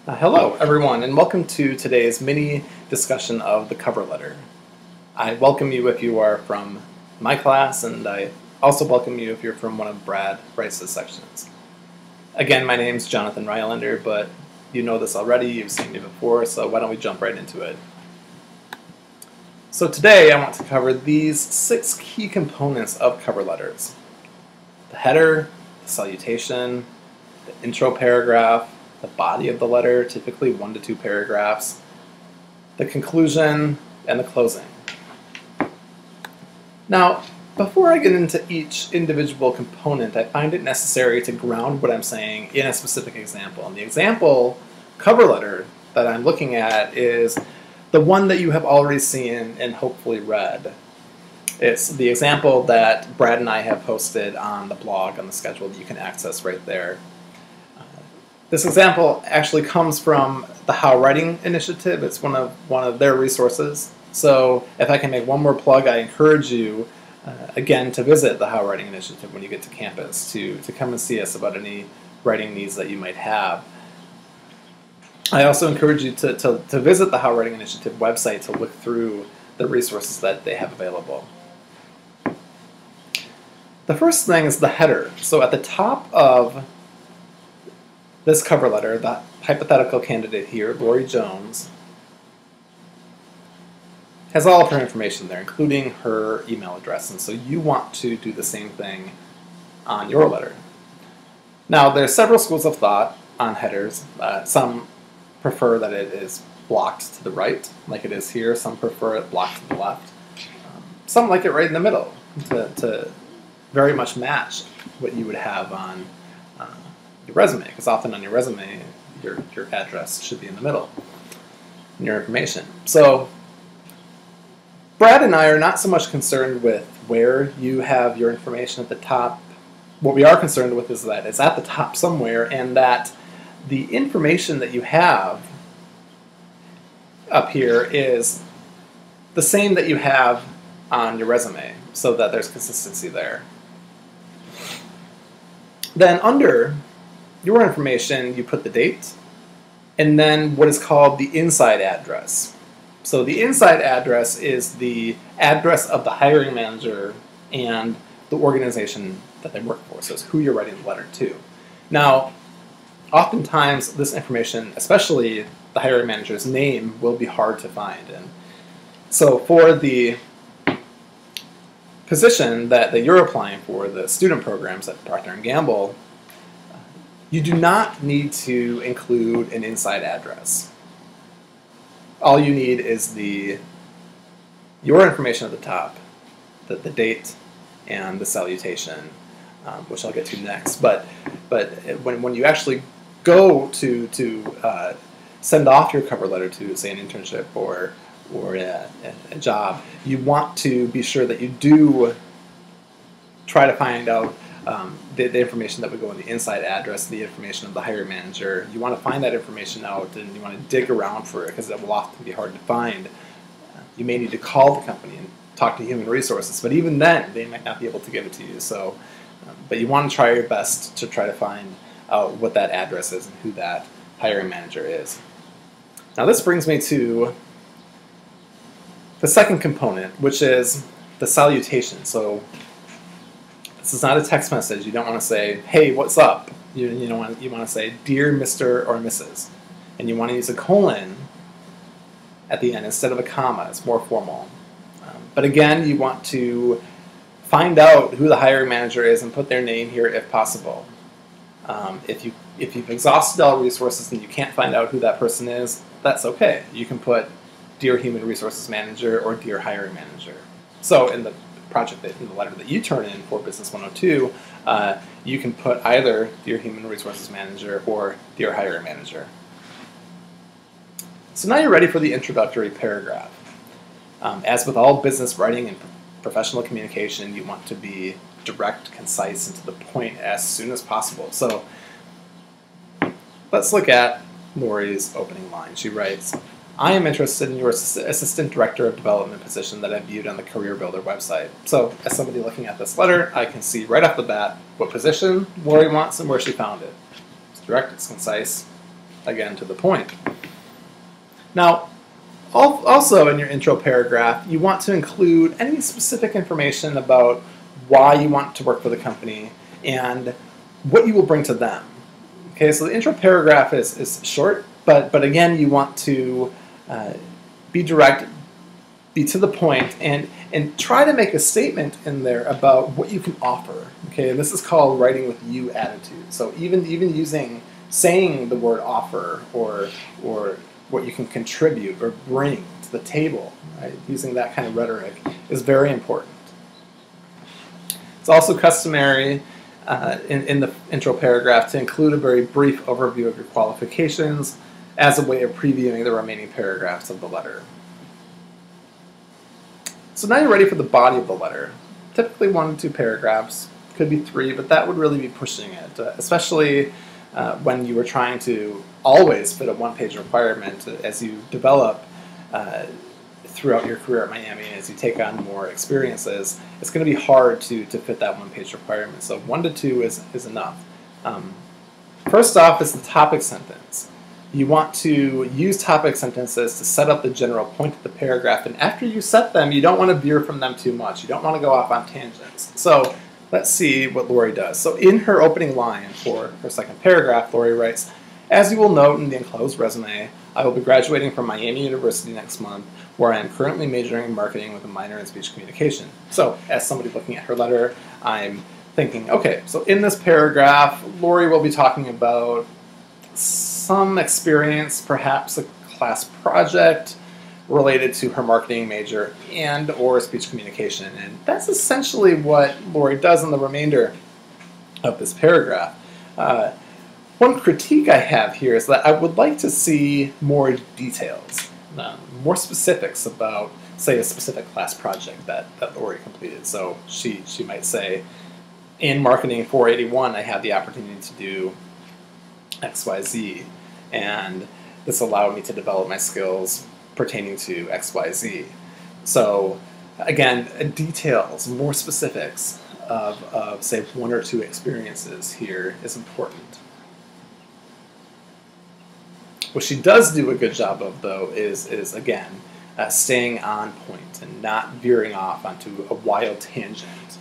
Hello, everyone, and welcome to today's mini discussion of the cover letter. I welcome you if you are from my class, and I also welcome you if you're from one of Brad Rice's sections. Again, my name's Jonathan Rylander, but you know this already, you've seen me before, so why don't we jump right into it. So today I want to cover these 6 key components of cover letters: the header, the salutation, the intro paragraph, the body of the letter, typically 1 to 2 paragraphs, the conclusion, and the closing. Now, before I get into each individual component, I find it necessary to ground what I'm saying in a specific example. And the example cover letter that I'm looking at is the one that you have already seen and hopefully read. It's the example that Brad and I have posted on the blog on the schedule that you can access right there. This example actually comes from the How Writing Initiative. It's one of their resources. So if I can make one more plug, I encourage you, again, to visit the How Writing Initiative when you get to campus, to come and see us about any writing needs that you might have. I also encourage you to visit the How Writing Initiative website to look through the resources that they have available. The first thing is the header. So at the top of this cover letter, the hypothetical candidate here, Lori Jones, has all of her information there, including her email address, and so you want to do the same thing on your letter. Now, there's several schools of thought on headers. Some prefer that it is blocked to the right, like it is here. Some prefer it blocked to the left. Some like it right in the middle to very much match what you would have on your resume, because often on your resume, your address should be in the middle in your information. So Brad and I are not so much concerned with where you have your information at the top. What we are concerned with is that it's at the top somewhere, and that the information that you have up here is the same that you have on your resume, so that there's consistency there. Then under your information, you put the date, and then what is called the inside address. So the inside address is the address of the hiring manager and the organization that they work for, so it's who you're writing the letter to. Now, oftentimes this information, especially the hiring manager's name, will be hard to find. And so for the position that you're applying for, the student programs at Procter & Gamble, you do not need to include an inside address. All you need is your information at the top, the date and the salutation, which I'll get to next. But when you actually go to send off your cover letter to, say, an internship or a job, you want to be sure that you do try to find out the information that would go in the inside address, the information of the hiring manager. You want to find that information out, and you want to dig around for it, because it will often be hard to find. You may need to call the company and talk to human resources, but even then, they might not be able to give it to you. So, but you want to try your best to try to find out what that address is and who that hiring manager is. Now, this brings me to the second component, which is the salutation. So this is not a text message. You don't want to say, "Hey, what's up?" You want to say, "Dear Mr. or Mrs." And you want to use a colon at the end instead of a comma. It's more formal. But again, you want to find out who the hiring manager is and put their name here if possible. If you've exhausted all resources and you can't find out who that person is, that's okay. You can put Dear Human Resources Manager or Dear Hiring Manager. So in the in the letter that you turn in for Business 102, you can put either Dear Human Resources Manager or Dear Hiring Manager. So now you're ready for the introductory paragraph. As with all business writing and professional communication, you want to be direct, concise, and to the point as soon as possible. So let's look at Lori's opening line. She writes, "I am interested in your Assistant Director of Development position that I viewed on the Career Builder website." So as somebody looking at this letter, I can see right off the bat what position Lori wants and where she found it. It's direct, it's concise, again, to the point. Now, also in your intro paragraph, you want to include any specific information about why you want to work for the company and what you will bring to them. Okay, so the intro paragraph is short, but again, you want to be direct, be to the point, and try to make a statement in there about what you can offer. Okay, and this is called writing with you attitude. So even saying the word offer or what you can contribute or bring to the table, right? Using that kind of rhetoric is very important. It's also customary in the intro paragraph to include a very brief overview of your qualifications as a way of previewing the remaining paragraphs of the letter. So now you're ready for the body of the letter. Typically 1 to 2 paragraphs, could be 3, but that would really be pushing it, especially when you were trying to always fit a one-page requirement as you develop throughout your career at Miami, as you take on more experiences. It's going to be hard to fit that one-page requirement. So 1 to 2 is enough. First off is the topic sentence. You want to use topic sentences to set up the general point of the paragraph, and after you set them, you don't want to veer from them too much. You don't want to go off on tangents. So let's see what Lori does. So in her opening line for her second paragraph, Lori writes, "As you will note in the enclosed resume, I will be graduating from Miami University next month, where I am currently majoring in marketing with a minor in speech communication." So as somebody looking at her letter, I'm thinking, okay, so in this paragraph, Lori will be talking about some experience, perhaps a class project related to her marketing major and or speech communication. And that's essentially what Lori does in the remainder of this paragraph. One critique I have here is that I would like to see more details, more specifics about, say, a specific class project that Lori completed. So she might say, in Marketing 481, I had the opportunity to do XYZ, and this allowed me to develop my skills pertaining to XYZ. So again, details, more specifics of say 1 or 2 experiences here is important. What she does do a good job of, though, is again, staying on point and not veering off onto a wild tangent.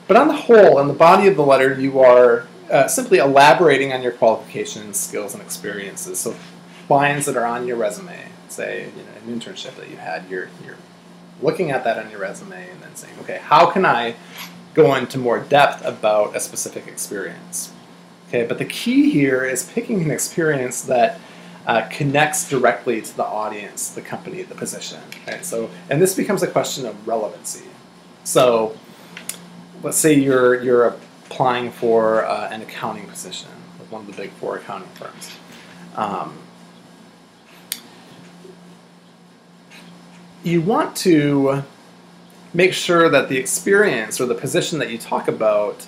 But on the whole, in the body of the letter, you are simply elaborating on your qualifications, skills, and experiences. So lines that are on your resume, say an internship that you had, you're looking at that on your resume and then saying, okay, how can I go into more depth about a specific experience? Okay, but the key here is picking an experience that connects directly to the audience, the company, the position. Right? So, and this becomes a question of relevancy. So let's say you're applying for an accounting position with one of the big 4 accounting firms. You want to make sure that the experience or the position that you talk about,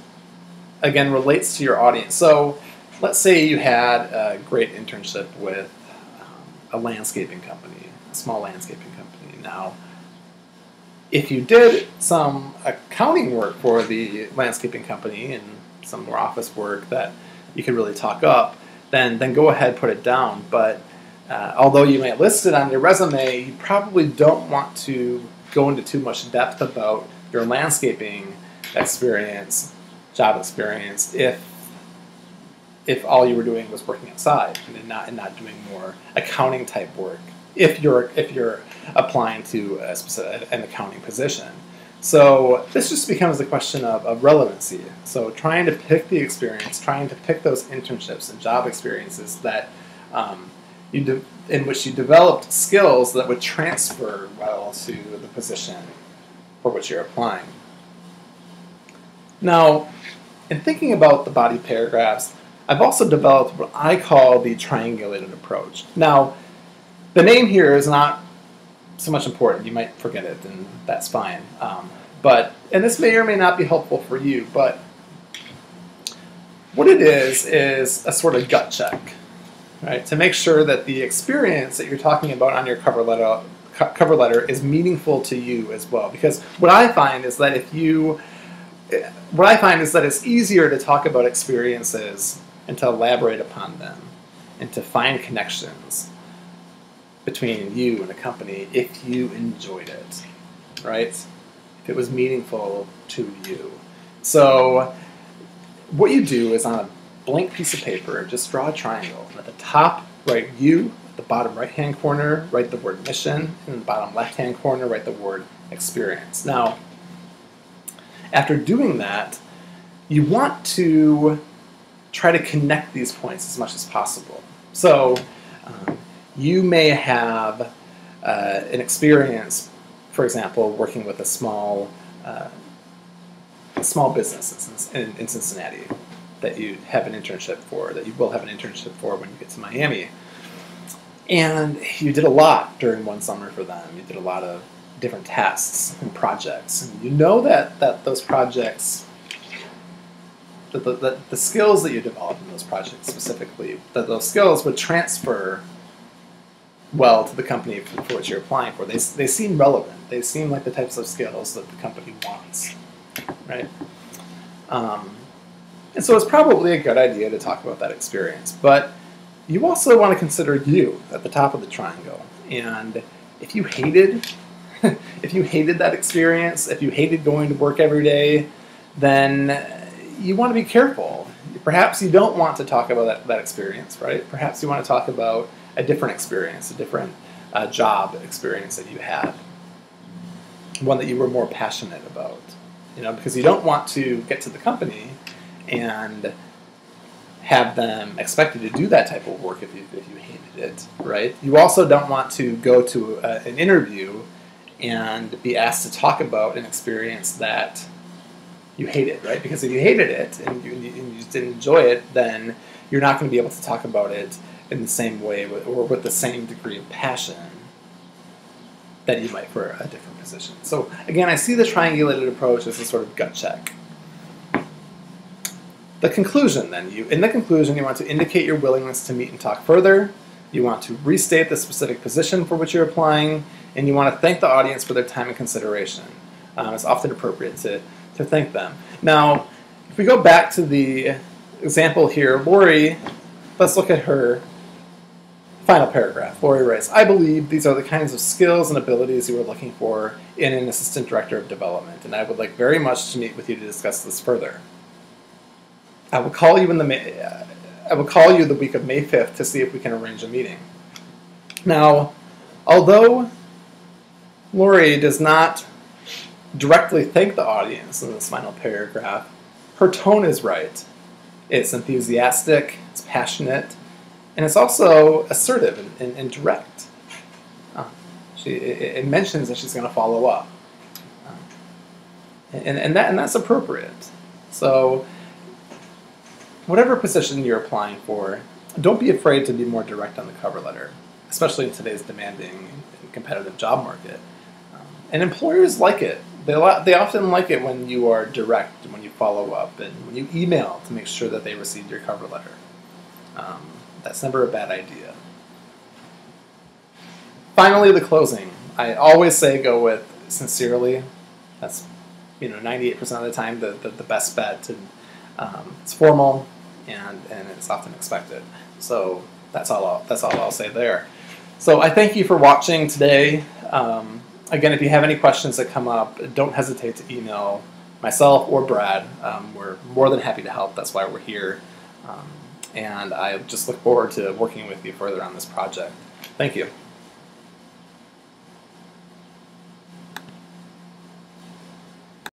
again, relates to your audience. So let's say you had a great internship with a landscaping company, a small landscaping company. Now, if you did some accounting work for the landscaping company and some more office work that you could really talk up, then go ahead, put it down. But although you may list it on your resume, you probably don't want to go into too much depth about your landscaping experience, job experience, if all you were doing was working outside and not doing more accounting type work. If you're applying to an accounting position. So this just becomes a question of relevancy. So trying to pick the experience, trying to pick those internships and job experiences that in which you developed skills that would transfer well to the position for which you're applying. Now, in thinking about the body paragraphs, I've also developed what I call the triangulated approach. Now, the name here is not so much important. You might forget it, and that's fine. And this may or may not be helpful for you, but what it is a sort of gut check, right? To make sure that the experience that you're talking about on your cover cover letter is meaningful to you as well. Because what I find is that it's easier to talk about experiences and to elaborate upon them and to find connections between you and a company if you enjoyed it, right? If it was meaningful to you. So what you do is on a blank piece of paper, just draw a triangle. And at the top, write you. At the bottom right-hand corner, write the word mission. And in the bottom left-hand corner, write the word experience. Now, after doing that, you want to try to connect these points as much as possible. So you may have an experience, for example, working with a small business in Cincinnati that you have an internship for, that you will have an internship for when you get to Miami. And you did a lot during one summer for them. You did a lot of different tasks and projects. And you know that those projects, that the skills that you developed in those projects specifically, that those skills would transfer well to the company for which you're applying for. They seem relevant. They seem like the types of skills that the company wants, right? And so it's probably a good idea to talk about that experience. But you also want to consider you at the top of the triangle. And if you hated that experience, if you hated going to work every day, then you want to be careful. Perhaps you don't want to talk about that experience, right? Perhaps you want to talk about a different experience, a different job experience that you had, one that you were more passionate about, because you don't want to get to the company and have them expect you to do that type of work if you hated it, right? You also don't want to go to an interview and be asked to talk about an experience that you hated, right? Because if you hated it and you didn't enjoy it, then you're not going to be able to talk about it in the same way or with the same degree of passion that you might for a different position. So again, I see the triangulated approach as a sort of gut check. The conclusion then, in the conclusion you want to indicate your willingness to meet and talk further, you want to restate the specific position for which you're applying, and you want to thank the audience for their time and consideration. It's often appropriate to thank them. Now, if we go back to the example here, Lori, let's look at her final paragraph. Lori writes, I believe these are the kinds of skills and abilities you are looking for in an assistant director of development, and I would like very much to meet with you to discuss this further. I will call you the week of May 5th to see if we can arrange a meeting. Now, although Lori does not directly thank the audience in this final paragraph, her tone is right. It's enthusiastic, it's passionate, and it's also assertive and direct. It mentions that she's going to follow up. And that's appropriate. So whatever position you're applying for, don't be afraid to be more direct on the cover letter, especially in today's demanding and competitive job market. And employers like it. They often like it when you are direct, when you follow up, and when you email to make sure that they received your cover letter. That's never a bad idea. Finally, the closing. I always say go with sincerely. That's 98% of the time the best bet. It's formal and it's often expected. So that's all I'll say there. So I thank you for watching today. Again, if you have any questions that come up, don't hesitate to email myself or Brad. We're more than happy to help. That's why we're here. And I just look forward to working with you further on this project. Thank you.